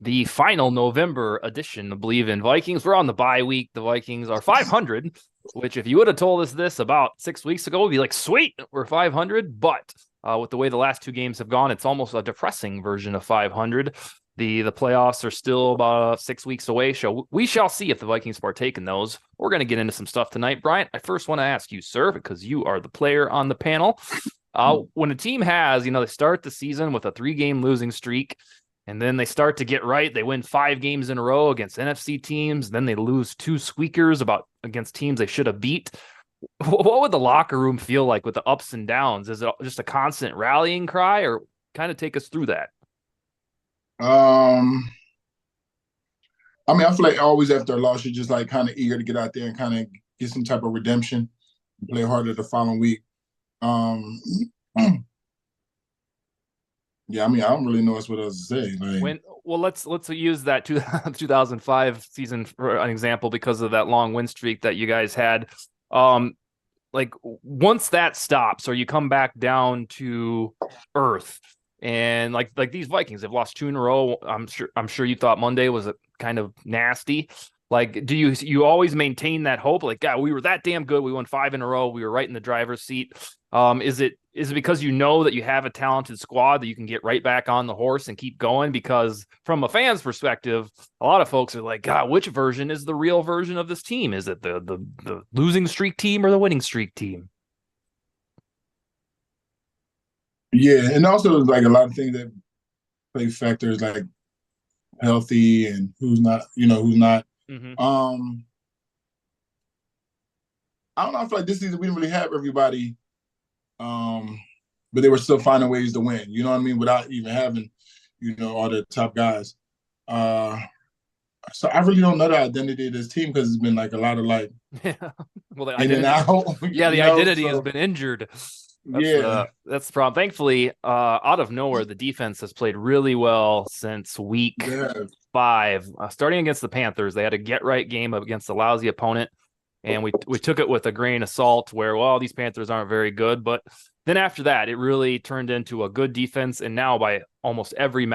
the final November edition of Believe in Vikings. We're on the bye week. The Vikings are 500, which if you would have told us this about 6 weeks ago, we'd be like, sweet, we're 500. But with the way the last two games have gone, it's almost a depressing version of 500. The playoffs are still about 6 weeks away, so we shall see if the Vikings partake in those. We're going to get into some stuff tonight. Bryant, I first want to ask you, sir, because you are the player on the panel. When a team has, they start the season with a 3-game losing streak, and then they start to get right. They win 5 games in a row against NFC teams. Then they lose 2 squeakers against teams they should have beat. What would the locker room feel like with the ups and downs? Is it just a constant rallying cry, or kind of take us through that? I feel like always after a loss, you're just like kind of eager to get out there and kind of get some type of redemption and play harder the following week. Um, yeah, I don't really know what else to say. Let's use that 2005 season for an example because of that long win streak that you guys had. Like once that stops, or you come back down to earth, and like these Vikings have lost 2 in a row. I'm sure you thought Monday was a kind of nasty. Like, do you always maintain that hope? Like, God, we were that damn good. We won 5 in a row. We were right in the driver's seat. Is it because you know that you have a talented squad that you can get right back on the horse and keep going? Because from a fan's perspective, a lot of folks are like, God, which version is the real version of this team? Is it the losing streak team or the winning streak team? Yeah, and also like a lot of things that play factors like healthy and who's not, who's not. Mm-hmm. I don't know. I feel like this season we didn't really have everybody, but they were still finding ways to win. You know what I mean? Without even having, all the top guys. So I really don't know the identity of this team because it's been like a lot of like Yeah. Well, the in and identity. out. Yeah, the identity has been injured. Yeah. That's the problem. Thankfully, out of nowhere, the defense has played really well since week Yeah. 5. Starting against the Panthers, they had a get-right game against a lousy opponent, and we took it with a grain of salt where, well, these Panthers aren't very good. But then after that, it really turned into a good defense, and now by almost every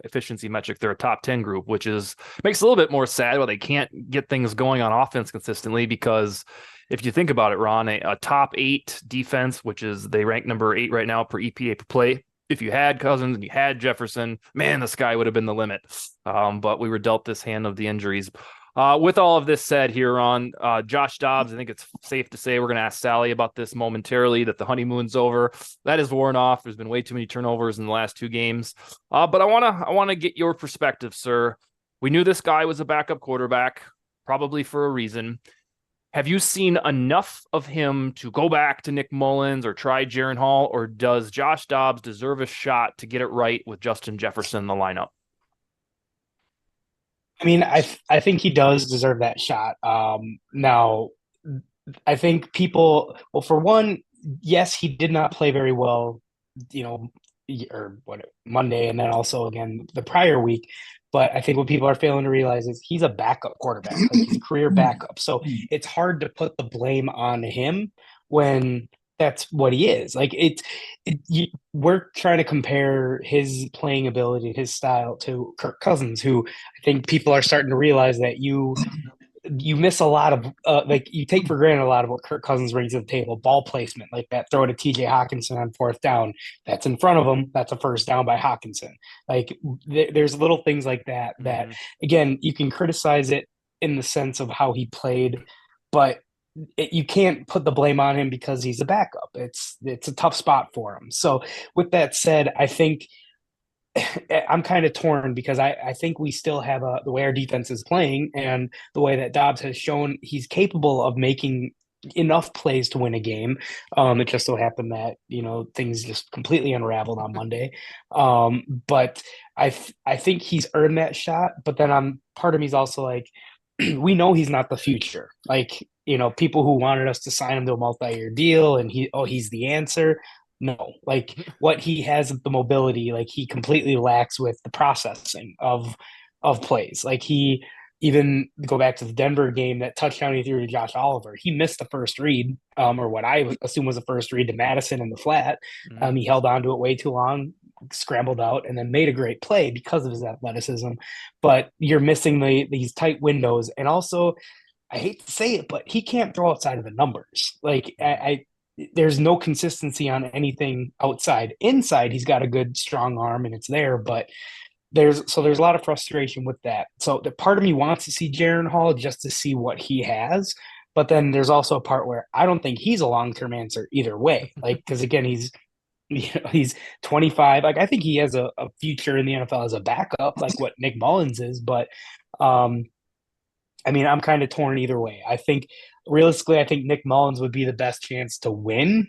efficiency metric, they're a top 10 group, which makes it a little bit more sad where they can't get things going on offense consistently because if you think about it, Ron, a top 8 defense, which is they rank number 8 right now per EPA per play. If you had Cousins and you had Jefferson, man, the sky would have been the limit. But we were dealt this hand of the injuries. With all of this said here on Josh Dobbs, I think it's safe to say we're going to ask Sally about this momentarily, that the honeymoon's over. That is worn off. There's been way too many turnovers in the last 2 games. But I want to get your perspective, sir. We knew this guy was a backup quarterback, probably for a reason. Have you seen enough of him to go back to Nick Mullins or try Jaren Hall, or does Josh Dobbs deserve a shot to get it right with Justin Jefferson in the lineup? I think he does deserve that shot. Now, I think well, for one, yes, he did not play very well, or what Monday, and then also again the prior week. But I think what people are failing to realize is he's a backup quarterback, like he's a career backup. So it's hard to put the blame on him when that's what he is. Like we're trying to compare his playing ability, his style to Kirk Cousins, who I think people are starting to realize that you miss a lot of like you take for granted a lot of what Kirk Cousins brings to the table. Ball placement, like that throw to TJ Hawkinson on 4th down, that's in front of him. That's a first down by Hawkinson. Like there's little things like that that again you can criticize it in the sense of how he played, but you can't put the blame on him because he's a backup. It's a tough spot for him. So with that said, I think I'm kind of torn because I think we still have the way our defense is playing and the way that Dobbs has shown he's capable of making enough plays to win a game. It just so happened that, things just completely unraveled on Monday. But I think he's earned that shot. But then part of me is also like, we know he's not the future. Like, people who wanted us to sign him to a multi-year deal and he's the answer. No, like what he has the mobility, like he completely lacks with the processing of plays. Like he even go back to the Denver game, that touchdown he threw to Josh Oliver, he missed the first read, or what I assume was the first read to Madison in the flat. He held on to it way too long. scrambled out and then made a great play because of his athleticism. But you're missing these tight windows. And also, I hate to say it, but he can't throw outside of the numbers. Like there's no consistency on anything outside. Inside, he's got a good strong arm and it's there, but there's a lot of frustration with that. So the part of me wants to see Jaron Hall just to see what he has. But then there's also a part where I don't think he's a long-term answer either way. Like, because again, he's 25. Like, I think he has a future in the NFL as a backup, like what Nick Mullins is. But I mean, I'm kind of torn either way. I think realistically, I think Nick Mullins would be the best chance to win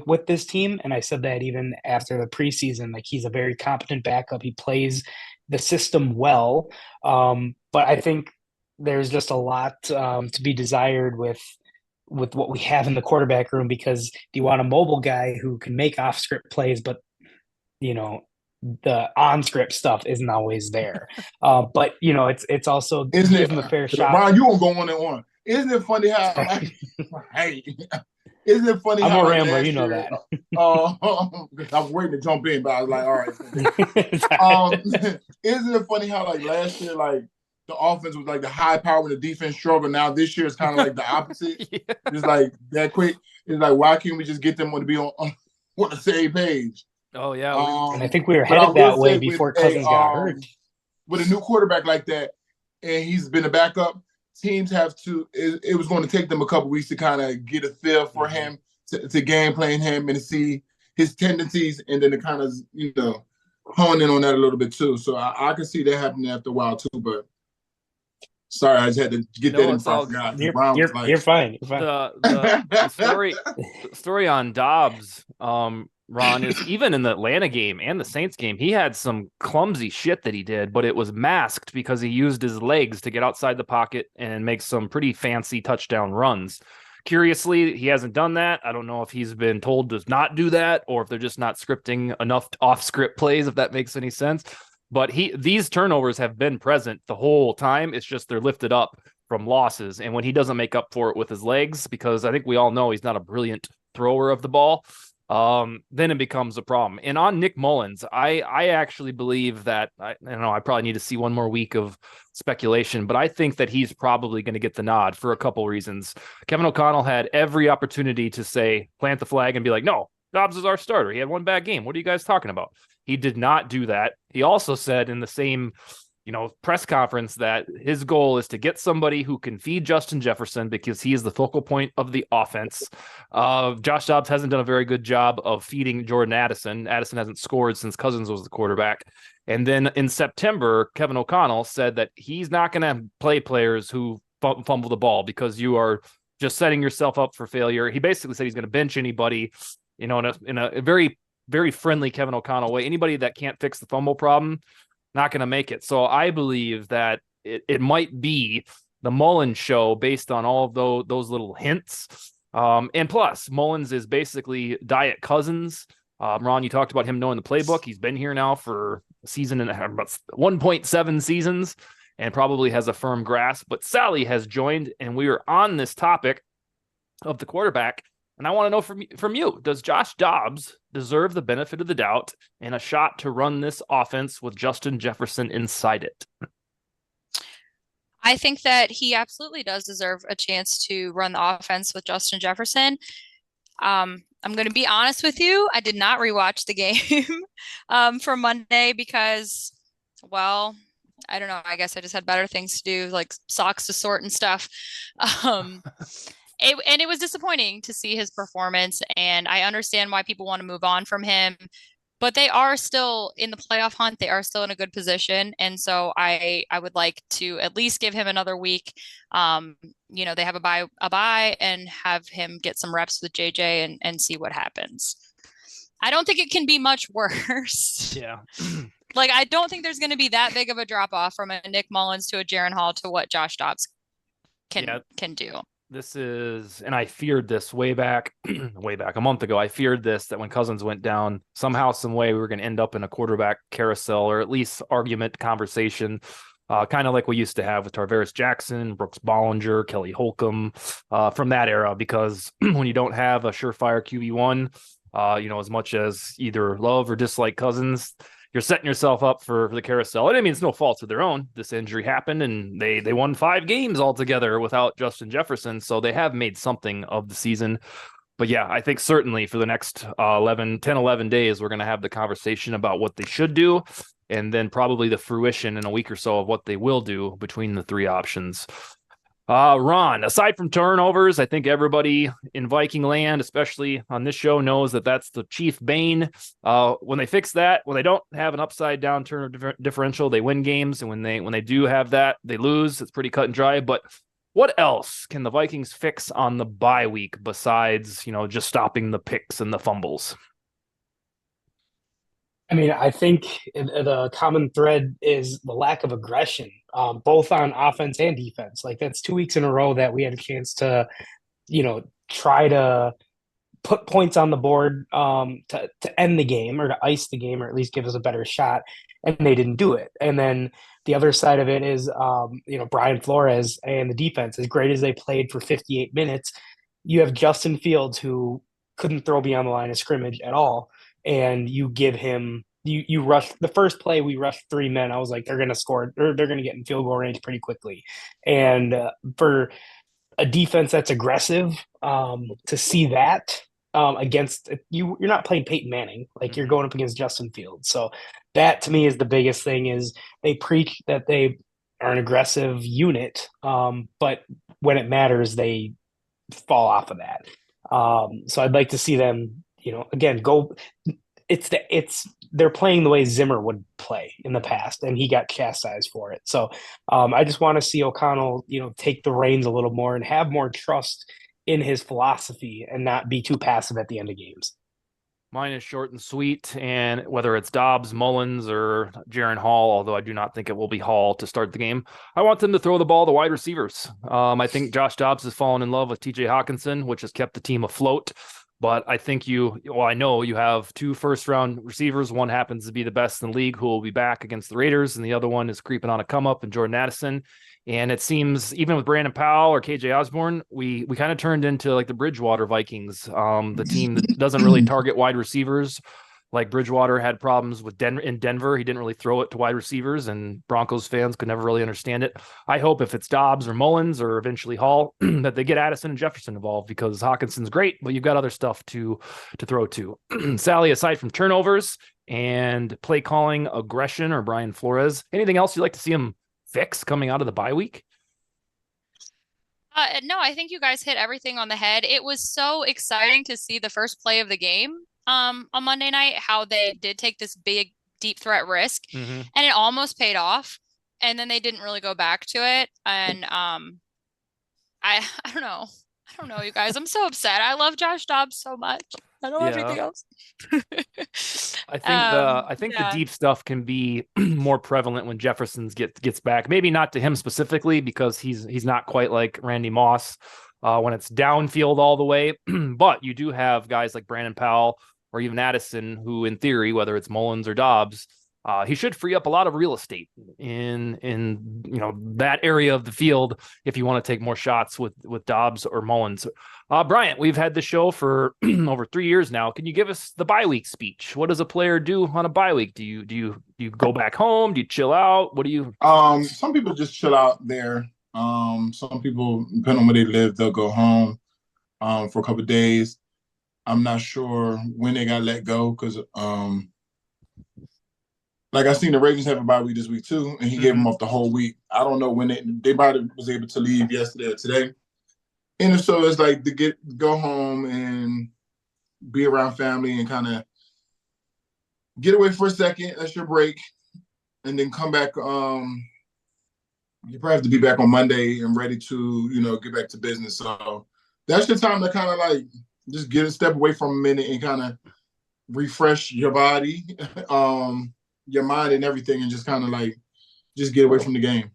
with this team. And I said that even after the preseason, like he's a very competent backup. He plays the system well. But I think there's just a lot to be desired with what we have in the quarterback room, because you want a mobile guy who can make off script plays, but the on script stuff isn't always there. But it's also Isn't give it, him a fair shot. Ron, you won't go on and on. Isn't it funny how hey, isn't it funny I'm how a rambler, you know that. I was waiting to jump in, but I was like, all right. Isn't it funny how like last year, like the offense was like the high power and the defense struggle. Now this year it's kind of like the opposite. Yeah. It's like that quick. It's like, why can't we just get them to be on the same page? Oh yeah. And I think we were headed that way before Cousins got hurt. With a new quarterback like that, and he's been a backup, teams have to. It was going to take them a couple weeks to kind of get a feel for him, to game plan him, and to see his tendencies, and then to kind of hone in on that a little bit too. So I can see that happening after a while too. But sorry, I just had to get that in front. You're fine. You're fine. The story on Dobbs, Ron, is even in the Atlanta game and the Saints game, he had some clumsy shit that he did, but it was masked because he used his legs to get outside the pocket and make some pretty fancy touchdown runs. Curiously, he hasn't done that. I don't know if he's been told to not do that or if they're just not scripting enough off-script plays, if that makes any sense. But these turnovers have been present the whole time. It's just they're lifted up from losses. And when he doesn't make up for it with his legs, because I think we all know he's not a brilliant thrower of the ball, then it becomes a problem. And on Nick Mullins, I actually believe that, I don't know, I probably need to see one more week of speculation, but I think that he's probably going to get the nod for a couple reasons. Kevin O'Connell had every opportunity to say, plant the flag and be like, no, Dobbs is our starter. He had one bad game. What are you guys talking about? He did not do that. He also said in the same press conference that his goal is to get somebody who can feed Justin Jefferson because he is the focal point of the offense. Josh Dobbs hasn't done a very good job of feeding Jordan Addison. Addison hasn't scored since Cousins was the quarterback. And then in September, Kevin O'Connell said that he's not going to play players who fumble the ball because you are just setting yourself up for failure. He basically said he's going to bench anybody, in a very, very friendly Kevin O'Connell way. Anybody that can't fix the fumble problem, not going to make it. So I believe that it might be the Mullins show based on all of those little hints. And plus, Mullins is basically Diet Cousins. Ron, you talked about him knowing the playbook. He's been here now for a season and about 1.7 seasons and probably has a firm grasp. But Sally has joined, and we are on this topic of the quarterback. And I want to know from you, does Josh Dobbs deserve the benefit of the doubt and a shot to run this offense with Justin Jefferson inside it? I think that he absolutely does deserve a chance to run the offense with Justin Jefferson. I'm going to be honest with you. I did not rewatch the game from Monday because, well, I don't know. I guess I just had better things to do, like socks to sort and stuff. It was disappointing to see his performance, and I understand why people want to move on from him, but they are still in the playoff hunt. They are still in a good position, and so I would like to at least give him another week. They have a bye and have him get some reps with JJ and see what happens. I don't think it can be much worse. Yeah. Like, I don't think there's going to be that big of a drop off from a Nick Mullins to a Jaron Hall to what Josh Dobbs can do. This is, and I feared this way back a month ago. I feared this, that when Cousins went down, somehow, some way, we were going to end up in a quarterback carousel or at least argument conversation, kind of like we used to have with Tarvaris Jackson, Brooks Bollinger, Kelly Holcomb, from that era. Because when you don't have a surefire QB1, As much as either love or dislike Cousins, you're setting yourself up for the carousel. And I mean, it's no fault of their own. This injury happened, and they won 5 games altogether without Justin Jefferson, so they have made something of the season. But yeah, I think certainly for the next 11 days, we're going to have the conversation about what they should do, and then probably the fruition in a week or so of what they will do between the 3 options. Ron, aside from turnovers, I think everybody in Viking land, especially on this show, knows that that's the chief bane. When they fix that, when they don't have an upside down turnover differential, they win games. And when they do have that, they lose. It's pretty cut and dry. But what else can the Vikings fix on the bye week besides, just stopping the picks and the fumbles? I mean, I think the common thread is the lack of aggression, both on offense and defense. Like, that's 2 weeks in a row that we had a chance to, try to put points on the board, to end the game or to ice the game, or at least give us a better shot, and they didn't do it. And then the other side of it is, Brian Flores and the defense, as great as they played for 58 minutes, you have Justin Fields, who couldn't throw beyond the line of scrimmage at all. And you give him, you rush the first play, we rushed 3 men. I was like, they're going to score, or they're going to get in field goal range pretty quickly. And for a defense that's aggressive, to see that against you're not playing Peyton Manning, like, you're going up against Justin Fields. So that, to me, is the biggest thing. Is they preach that they are an aggressive unit, but when it matters, they fall off of that. So I'd like to see them, again, go. They're playing the way Zimmer would play in the past, and he got chastised for it. So I just want to see O'Connell, take the reins a little more and have more trust in his philosophy and not be too passive at the end of games. Mine is short and sweet, and whether it's Dobbs, Mullins, or Jaron Hall, although I do not think it will be Hall to start the game, I want them to throw the ball to wide receivers. I think Josh Dobbs has fallen in love with TJ Hawkinson, which has kept the team afloat. But I think I know you have 2 first-round receivers. One happens to be the best in the league, who will be back against the Raiders, and the other one is creeping on a come-up in Jordan Addison. And it seems, even with Brandon Powell or KJ Osborne, we kind of turned into like the Bridgewater Vikings, the team that doesn't really target wide receivers. Like, Bridgewater had problems with in Denver. He didn't really throw it to wide receivers, and Broncos fans could never really understand it. I hope if it's Dobbs or Mullins or eventually Hall that they get Addison and Jefferson involved, because Hawkinson's great, but you've got other stuff to throw to. Sally, aside from turnovers and play calling aggression or Brian Flores, anything else you'd like to see him fix coming out of the bye week? No, I think you guys hit everything on the head. It was so exciting to see the first play of the game on Monday night, how they did take this big deep threat risk, and it almost paid off, and then they didn't really go back to it. And I don't know, you guys, I'm so upset. I love Josh Dobbs so much. I don't have anything else. I think the deep stuff can be more prevalent when Jefferson gets back. Maybe not to him specifically, because he's not quite like Randy Moss when it's downfield all the way. But you do have guys like Brandon Powell or even Addison, who, in theory, whether it's Mullins or Dobbs, he should free up a lot of real estate in that area of the field if you want to take more shots with Dobbs or Mullins. Bryant, we've had the show for over 3 years now. Can you give us the bye week speech? What does a player do on a bye week? Do you go back home? Do you chill out? What do you? Some people just chill out there. Some people, depending on where they live, they'll go home for a couple of days. I'm not sure when they got let go, because like, I seen the Ravens have a bye week this week too, and he gave them off the whole week. I don't know when they probably was able to leave yesterday or today. And so it's like to go home and be around family and kind of get away for a second. That's your break, and then come back. You probably have to be back on Monday and ready to get back to business. So that's your time to kind of like just get a step away from a minute and kind of refresh your body, your mind, and everything, and just kind of like just get away from the game.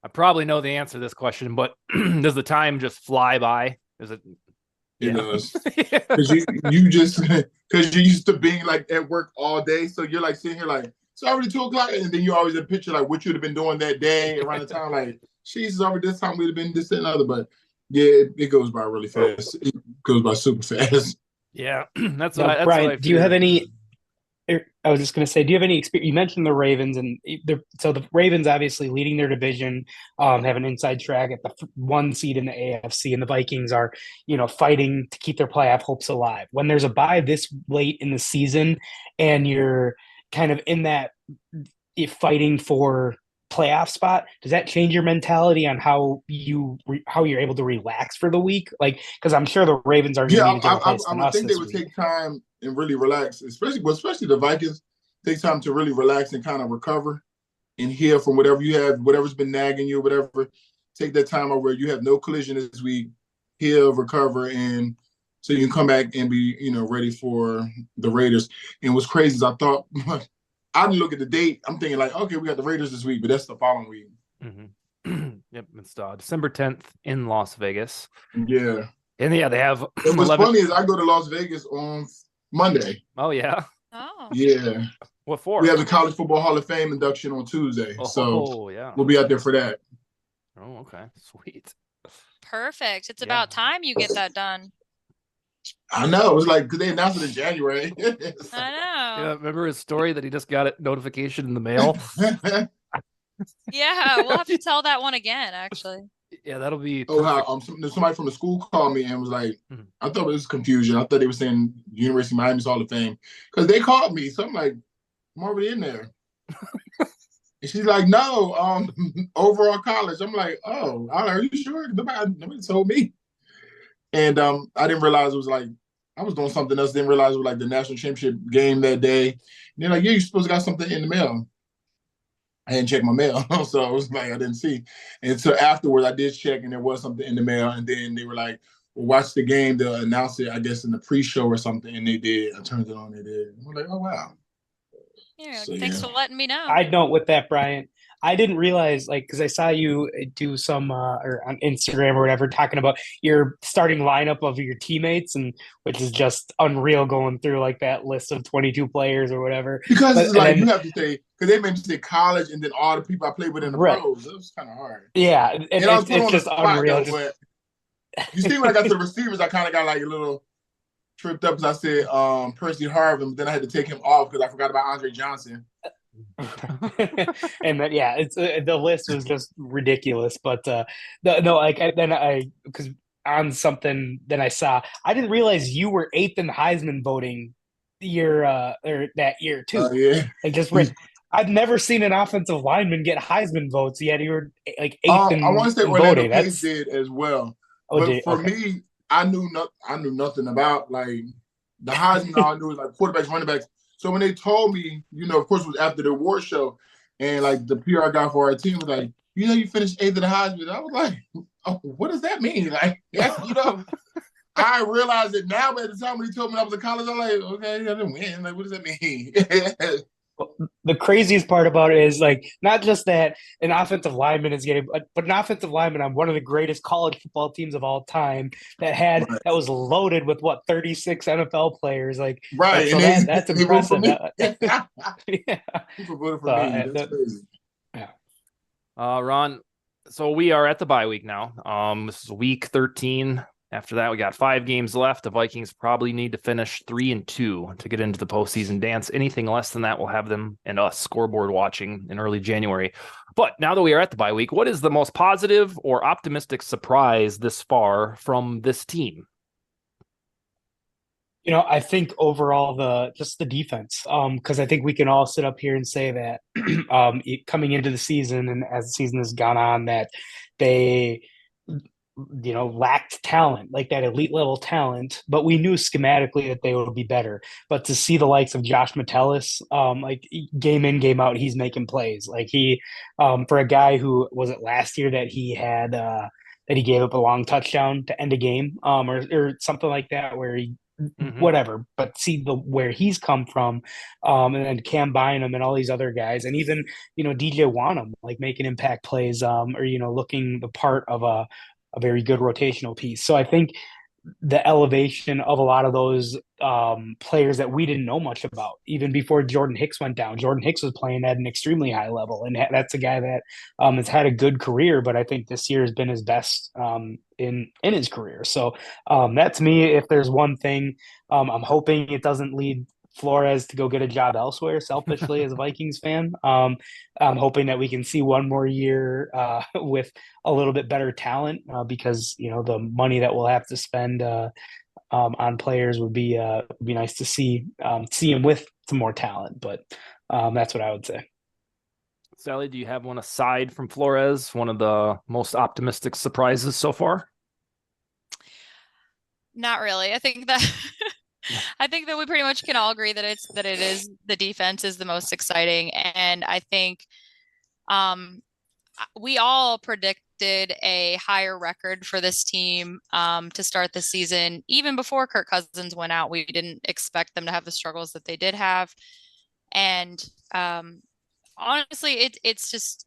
I probably know the answer to this question, but does the time just fly by? Is it? It does. Because because you're used to being like at work all day, so you're like sitting here like, it's already 2:00, and then you always picture like what you'd have been doing that day around the time, like, Jesus, already this time we'd have been this and other. But yeah, it goes by really fast. It goes by super fast. Yeah, that's Now, what I Brian, do you have feared. any? I was just going to say, do you have any experience? You mentioned the Ravens, and so the Ravens obviously leading their division, have an inside track at the one seed in the AFC, and the Vikings are, fighting to keep their playoff hopes alive. When there's a bye this late in the season, and you're kind of in that fighting for playoff spot, does that change your mentality on how you're able to relax for the week? Like, because I'm sure the Ravens are going to Yeah, be in a different place I than would us think they this would week. take time and really relax, especially the Vikings take time to really relax and kind of recover and heal from whatever you have, whatever's been nagging you, whatever. Take that time out where you have no collision this week, heal, recover, and so you can come back and be, ready for the Raiders. And what's crazy is I thought I didn't look at the date. I'm thinking like, okay, we got the Raiders this week, but that's the following week. Yep, it's December 10th in Las Vegas. Yeah. And yeah, they have And what's 11. funny is I go to Las Vegas on Monday. Oh, yeah. Oh. Yeah. What for? We have the College Football Hall of Fame induction on Tuesday. So yeah. we'll be out there for that. Oh, okay. Sweet. Perfect. It's Yeah. about time you get that done. I know. It was like, because they announced it in January. I Yeah, know. remember his story that he just got a notification in the mail? Yeah, we'll have to tell that one again, actually. Yeah, that'll be Oh, perfect. how somebody from the school called me and was like, Mhm. I thought it was confusion. I thought they were saying University of Miami's Hall of Fame because they called me. So I'm like, I'm already in there. And she's like, no, overall college. I'm like, oh, are you sure? Nobody told me. And I didn't realize it was like, I was doing something else. Didn't realize it was like the national championship game that day. And they're like, yeah, you're supposed to got something in the mail. I hadn't checked my mail, so I was like, I didn't see. And so afterwards, I did check, and there was something in the mail. And then they were like, well, watch the game. They'll announce it, I guess, in the pre-show or something. And they did. I turned it on. They did. I'm like, oh, wow. Yeah, So, thanks yeah. for letting me know. I'd note with that, Bryant, I didn't realize, like, because I saw you do some or on Instagram or whatever, talking about your starting lineup of your teammates, and which is just unreal going through like that list of 22 players or whatever. Because But it's and like you then have to say, because they mentioned say college and then all the people I played with in the right, pros. It was kind of hard. yeah, and And I was put it's on the just spot, unreal. though. But you see, when I got to the receivers, I kind of got like a little tripped up because I said Percy Harvin, but then I had to take him off because I forgot about Andre Johnson. And that, yeah, it's the list was just ridiculous. But no, like because on something that I saw, I didn't realize you were eighth in Heisman voting year or that year too. Yeah. Like just I've never seen an offensive lineman get Heisman votes, yet you were like eighth I want to say in Orlando voting. Pace did as well. But for Okay. me, I knew nothing about like the Heisman. All I knew was like quarterbacks, running backs. So when they told me, of course, it was after the award show, and like the PR guy for our team was like, you finished eighth at the Heisman. I was like, oh, what does that mean? Like, I realized it now, but at the time when he told me I was in college, I'm like, okay, I didn't win. Like, what does that mean? The craziest part about it is like not just that an offensive lineman is getting, but an offensive lineman on one of the greatest college football teams of all time that was loaded with 36 NFL players. Like right, so and that's they voted for impressive. me. Yeah. People voted for me. That's crazy. Yeah. Ron, so we are at the bye week now. This is week 13. After that, we got 5 games left. The Vikings probably need to finish 3-2 to get into the postseason dance. Anything less than that will have them and us scoreboard watching in early January. But now that we are at the bye week, what is the most positive or optimistic surprise this far from this team? I think overall just the defense, because I think we can all sit up here and say that coming into the season and as the season has gone on, that they lacked talent, like that elite level talent, but we knew schematically that they would be better. But to see the likes of Josh Metellus, like game in, game out, he's making plays. Like he, for a guy who was it last year that he had, that he gave up a long touchdown to end a game, or something like that, where he, whatever, but see where he's come from, and then Cam Bynum and all these other guys, and even DJ Wanham, like making impact plays, or looking the part of a very good rotational piece. So I think the elevation of a lot of those players that we didn't know much about. Even before Jordan Hicks went down, Jordan Hicks was playing at an extremely high level, and that's a guy that has had a good career. But I think this year has been his best in his career. So that's me. If there's one thing, I'm hoping it doesn't lead Flores to go get a job elsewhere. Selfishly, as a Vikings fan, I'm hoping that we can see one more year with a little bit better talent because the money that we'll have to spend on players would be nice to see him with some more talent. But that's what I would say. Sally, do you have one aside from Flores? One of the most optimistic surprises so far? Not really. I think that we pretty much can all agree that it is the defense is the most exciting, and I think we all predicted a higher record for this team to start the season. Even before Kirk Cousins went out, we didn't expect them to have the struggles that they did have, and honestly, it's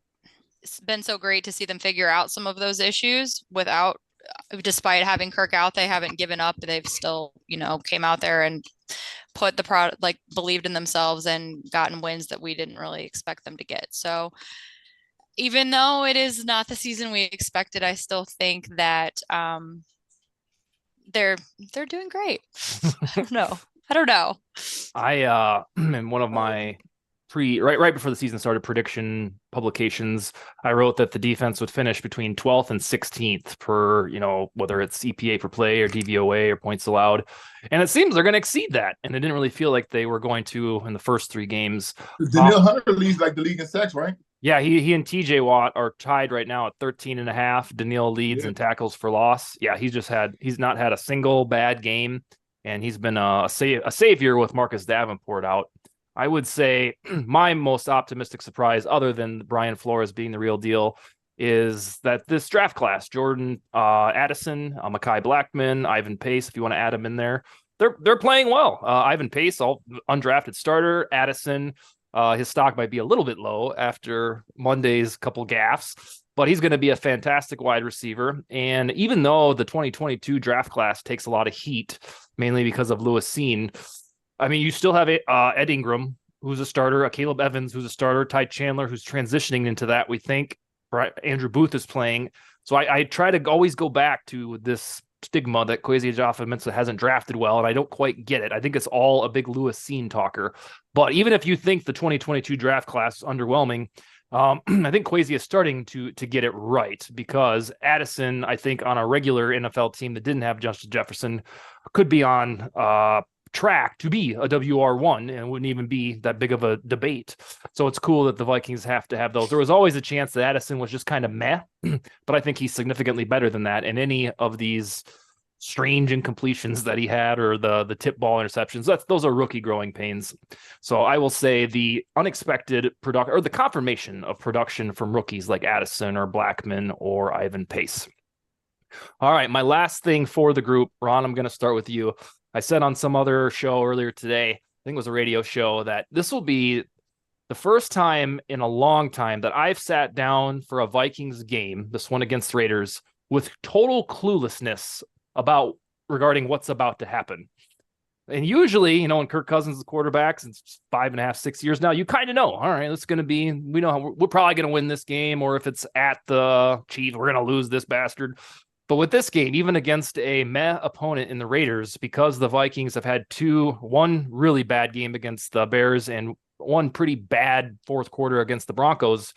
been so great to see them figure out some of those issues despite having Kirk out. They haven't given up. They've still, came out there and put the product, believed in themselves and gotten wins that we didn't really expect them to get. So even though it is not the season we expected, I still think that they're doing great. I don't know. I in one of my right before the season started prediction publications, I wrote that the defense would finish between 12th and 16th per, whether it's EPA per play or DVOA or points allowed. And it seems they're going to exceed that. And it didn't really feel like they were going to in the first 3 games. Danielle Hunter leads the league in sacks, right? Yeah, he and TJ Watt are tied right now at 13.5. Danielle leads in tackles for loss. Yeah, he's not had a single bad game, and he's been a savior with Marcus Davenport out. I would say my most optimistic surprise, other than Brian Flores being the real deal, is that this draft class, Jordan Addison, Mekhi Blackman, Ivan Pace, if you want to add him in there, they're playing well. Ivan Pace, undrafted starter. Addison, his stock might be a little bit low after Monday's couple gaffes, but he's going to be a fantastic wide receiver. And even though the 2022 draft class takes a lot of heat, mainly because of Lewis Seen, I mean, you still have Ed Ingram, who's a starter, Caleb Evans, who's a starter, Ty Chandler, who's transitioning into that, we think. Andrew Booth is playing. So I try to always go back to this stigma that Kwesi Adofo-Mensah hasn't drafted well, and I don't quite get it. I think it's all a big Lewis Seen talker. But even if you think the 2022 draft class is underwhelming, I think Kwesi is starting to get it right, because Addison, I think, on a regular NFL team that didn't have Justin Jefferson, could be on track to be a WR1 and wouldn't even be that big of a debate. So it's cool that the Vikings have to have those. There was always a chance that Addison was just kind of meh, but I think he's significantly better than that. And any of these strange incompletions that he had, or the tip ball interceptions, those are rookie growing pains. So I will say the unexpected production, or the confirmation of production from rookies like Addison or Blackman or Ivan Pace. All right, my last thing for the group, Ron, I'm going to start with you. I said on some other show earlier today, I think it was a radio show, that this will be the first time in a long time that I've sat down for a Vikings game, this one against Raiders, with total cluelessness regarding what's about to happen. And usually, when Kirk Cousins is quarterback since 5.5, 6 years now, you kind of know, all right, we know we're probably going to win this game, or if it's at the Chiefs, we're going to lose this bastard. But with this game, even against a meh opponent in the Raiders, because the Vikings have had one really bad game against the Bears and one pretty bad fourth quarter against the Broncos,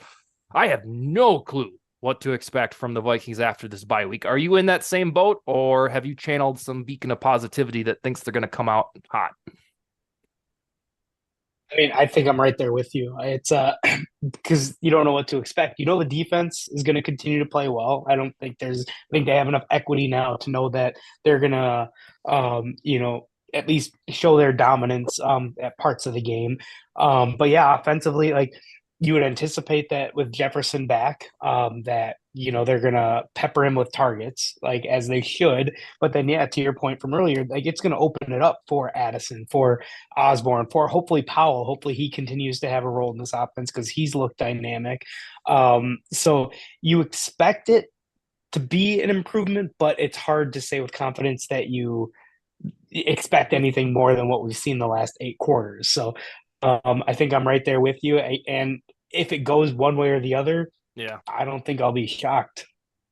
I have no clue what to expect from the Vikings after this bye week. Are you in that same boat, or have you channeled some beacon of positivity that thinks they're going to come out hot? I mean, I think I'm right there with you. It's because you don't know what to expect. The defense is going to continue to play well. I think they have enough equity now to know that they're going to, at least show their dominance at parts of the game. But yeah, offensively, you would anticipate that with Jefferson back, that they're gonna pepper him with targets, as they should. But then, yeah, to your point from earlier, it's gonna open it up for Addison, for Osborne, for hopefully Powell. Hopefully he continues to have a role in this offense because he's looked dynamic. So you expect it to be an improvement, but it's hard to say with confidence that you expect anything more than what we've seen the last 8 quarters. So I think I'm right there with you. And if it goes one way or the other, Yeah. I don't think I'll be shocked.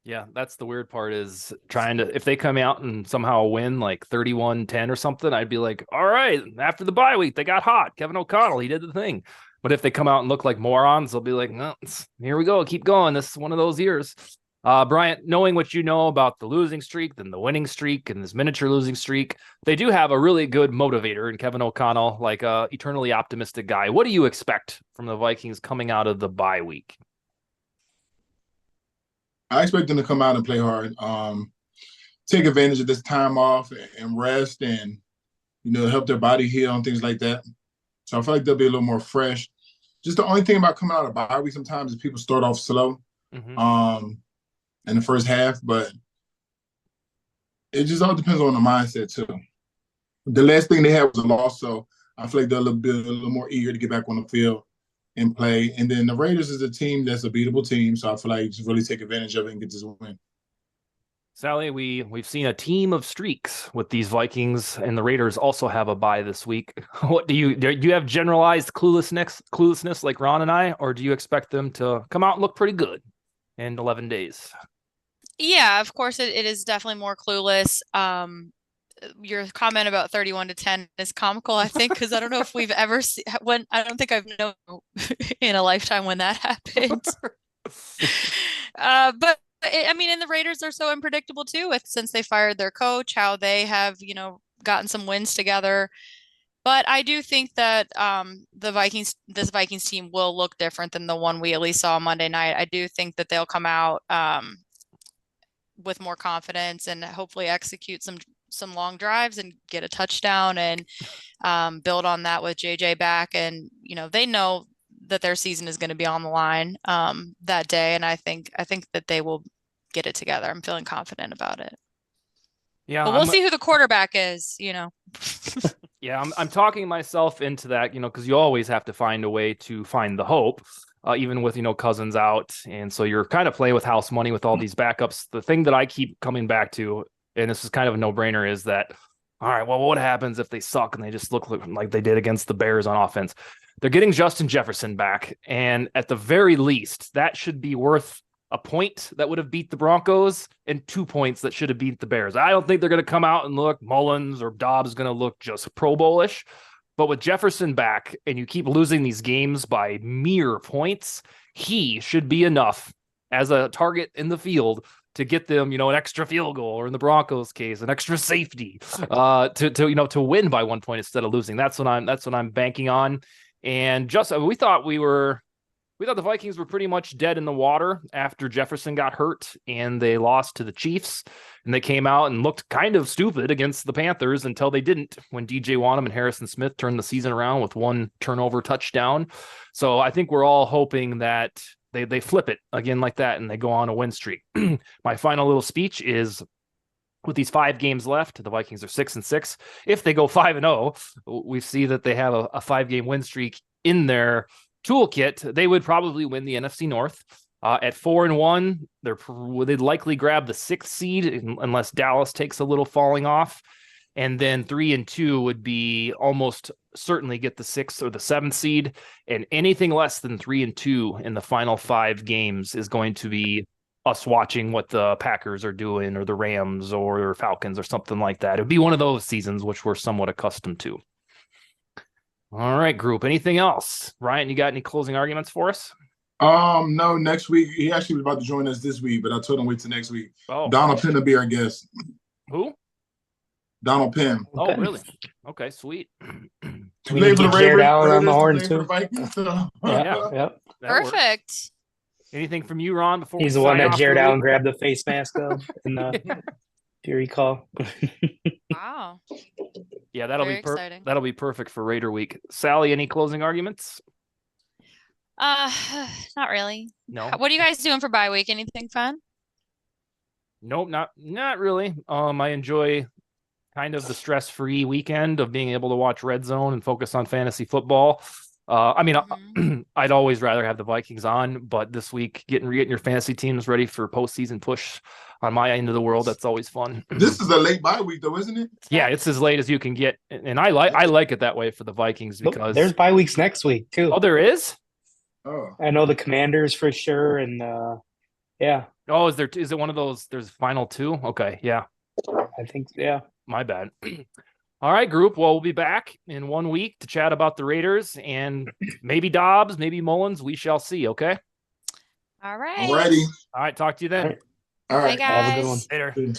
Yeah, that's the weird part is trying to, if they come out and somehow win like 31-10 or something, I'd be like, all right, after the bye week, they got hot. Kevin O'Connell, he did the thing. But if they come out and look like morons, they'll be like, no, here we go. Keep going. This is one of those years. Bryant, knowing what you know about the losing streak, then the winning streak, and this miniature losing streak, they do have a really good motivator in Kevin O'Connell, like a eternally optimistic guy. What do you expect from the Vikings coming out of the bye week? I expect them to come out and play hard. Take advantage of this time off and rest, and help their body heal and things like that. So I feel like they'll be a little more fresh. Just the only thing about coming out of bye week sometimes is people start off slow in the first half, but it just all depends on the mindset too. The last thing they had was a loss, so I feel like they're a little more eager to get back on the field and play. And then the Raiders is a team that's a beatable team, so I feel like just really take advantage of it and get this win. Sally, we've seen a team of streaks with these Vikings, and the Raiders also have a bye this week. What do you have generalized cluelessness like Ron and I, or do you expect them to come out and look pretty good in 11 days? Yeah, of course it is definitely more clueless. Your comment about 31-10 is comical, I think, because I don't know if we've ever seen when I don't think I've known in a lifetime when that happened. But I mean, and the Raiders are so unpredictable too, since they fired their coach, how they have, gotten some wins together. But I do think that this Vikings team will look different than the one we at least saw Monday night. I do think that they'll come out with more confidence and hopefully execute some long drives and get a touchdown and build on that with JJ back. And, they know that their season is going to be on the line that day. And I think that they will get it together. I'm feeling confident about it. Yeah. But we'll see who the quarterback is, Yeah, I'm talking myself into that, because you always have to find a way to find the hope, even with, Cousins out. And so you're kind of playing with house money with all these backups. The thing that I keep coming back to, and this is kind of a no-brainer, is that, all right, well, what happens if they suck and they just look like they did against the Bears on offense? They're getting Justin Jefferson back, and at the very least, that should be worth a point that would have beat the Broncos and 2 points that should have beat the Bears. I don't think they're going to come out and look Mullins or Dobbs is going to look just Pro Bowl-ish, but with Jefferson back and you keep losing these games by mere points, he should be enough as a target in the field to get them, an extra field goal, or in the Broncos case, an extra safety, to win by 1 point instead of losing. That's what I'm banking on. And we thought the Vikings were pretty much dead in the water after Jefferson got hurt and they lost to the Chiefs, and they came out and looked kind of stupid against the Panthers until they didn't, when DJ Wanham and Harrison Smith turned the season around with one turnover touchdown. So I think we're all hoping that they flip it again like that and they go on a win streak. My final little speech is, with these 5 games left, the Vikings are 6-6. If they go 5-0, we see that they have a 5-game win streak in their toolkit. They would probably win the NFC North. At 4-1, they'd likely grab the 6th seed unless Dallas takes a little falling off. And then 3-2 would be almost certainly get the 6th or the 7th seed. And anything less than 3-2 in the final 5 games is going to be us watching what the Packers are doing, or the Rams or Falcons or something like that. It'd be one of those seasons, which we're somewhat accustomed to. All right, group. Anything else? Ryan, you got any closing arguments for us? No, next week. He actually was about to join us this week, but I told him wait till next week. Oh. Donald Penn will be our guest. Who? Donald Penn. Okay. Oh, really? Okay, sweet. We need to get Jared Allen on the horn too. Yeah. Perfect. Works. Anything from you, Ron? Before he's the one that Jared Allen grabbed the face mask of in the Fury call. Wow. Yeah, that'll be perfect for Raider Week. Sally, any closing arguments? Not really. No. What are you guys doing for bye week? Anything fun? Nope, not really. I enjoy kind of the stress-free weekend of being able to watch Red Zone and focus on fantasy football. I mean, Mhm. I'd always rather have the Vikings on, but this week getting your fantasy teams ready for postseason push on my end of the world, that's always fun. This is a late bye week, though, isn't it? Yeah, it's as late as you can get, and I like it that way for the Vikings Nope, because there's bye weeks next week too. there is. Oh, I know the Commanders for sure, and yeah, Oh, is it one of those? There's final two. Okay, yeah, I think yeah. my bad. All right, group. Well, we'll be back in 1 week to chat about the Raiders and maybe Dobbs, maybe Mullins. We shall see. Okay. All right. alrighty. All right. Talk to you then. All right. All Bye, right. Have a good one. guys. Later.